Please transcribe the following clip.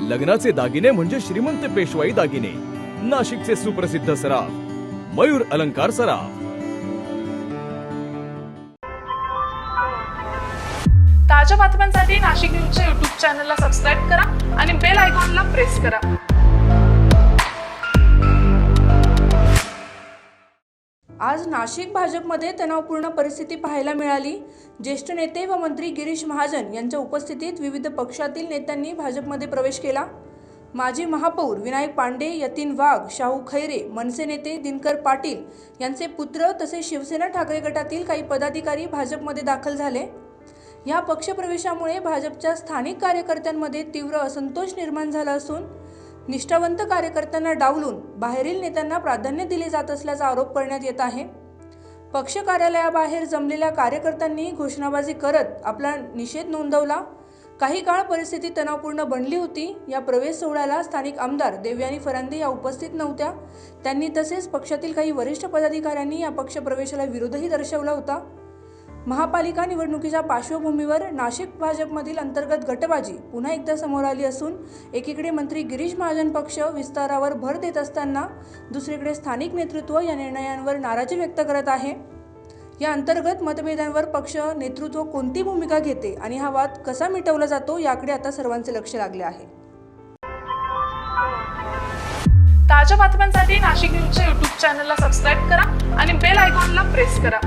लग्नाचे दागिने म्हणजे श्रीमंत पेशवाई दागिने, नाशिकचे सुप्रसिद्ध सराफ मयूर अलंकार सराफ। ताज्या बातम्यांसाठी नाशिक न्यूजच्या YouTube चॅनलला सबस्क्राईब करा आणि बेल आयकॉनला प्रेस करा। आज नाशिक भाजपमध्ये तणावपूर्ण परिस्थिती पाहायला मिळाली। ज्येष्ठ नेते व मंत्री गिरीश महाजन यांच्या उपस्थितीत विविध पक्षातील नेत्यांनी भाजपमध्ये प्रवेश केला। माजी महापौर विनायक पांडे, यतीन वाघ, शाहू खैरे, मनसे नेते दिनकर पाटील यांचे पुत्र तसेच शिवसेना ठाकरे गटातील काही पदाधिकारी भाजपमध्ये दाखल झाले। या पक्षप्रवेशामुळे भाजपच्या स्थानिक कार्यकर्त्यांमध्ये तीव्र असंतोष निर्माण झाला असून निष्ठावंत कार्यकर्त्यांना डावलून बाहेरील नेत्यांना प्राधान्य दिले जात असल्याचा आरोप करण्यात येत आहे। पक्ष कार्यालयाबाहेर जमलेल्या कार्यकर्त्यांनी घोषणाबाजी करत आपला निषेध नोंदवला। काही काळ परिस्थिती तणावपूर्ण बनली होती। या प्रवेश सोहळ्याला स्थानिक आमदार देवयानी फरांदे या उपस्थित नव्हत्या। त्यांनी तसेच पक्षातील काही वरिष्ठ पदाधिकाऱ्यांनी या पक्षप्रवेशाला विरोधही दर्शवला होता। महापालिका निवडणुकीच्या पार्श्वभूमीवर नाशिक भाजपमधील अंतर्गत गटबाजी पुन्हा एकदा समोर आली असून एकीकडे मंत्री गिरीश महाजन पक्ष विस्तारावर भर देत असताना दुसरीकडे स्थानिक नेतृत्व या निर्णयांवर नाराजी व्यक्त करत आहे। या अंतर्गत मतभेदांवर पक्ष नेतृत्व कोणती भूमिका घेते आणि हा वाद कसा मिटवला जातो याकडे आता सर्वांचे लक्ष लागले आहे। ताज्या बातम्यांसाठी नाशिक न्यूजच्या YouTube चॅनलला सबस्क्राईब करा आणि बेल आयकॉनला प्रेस करा।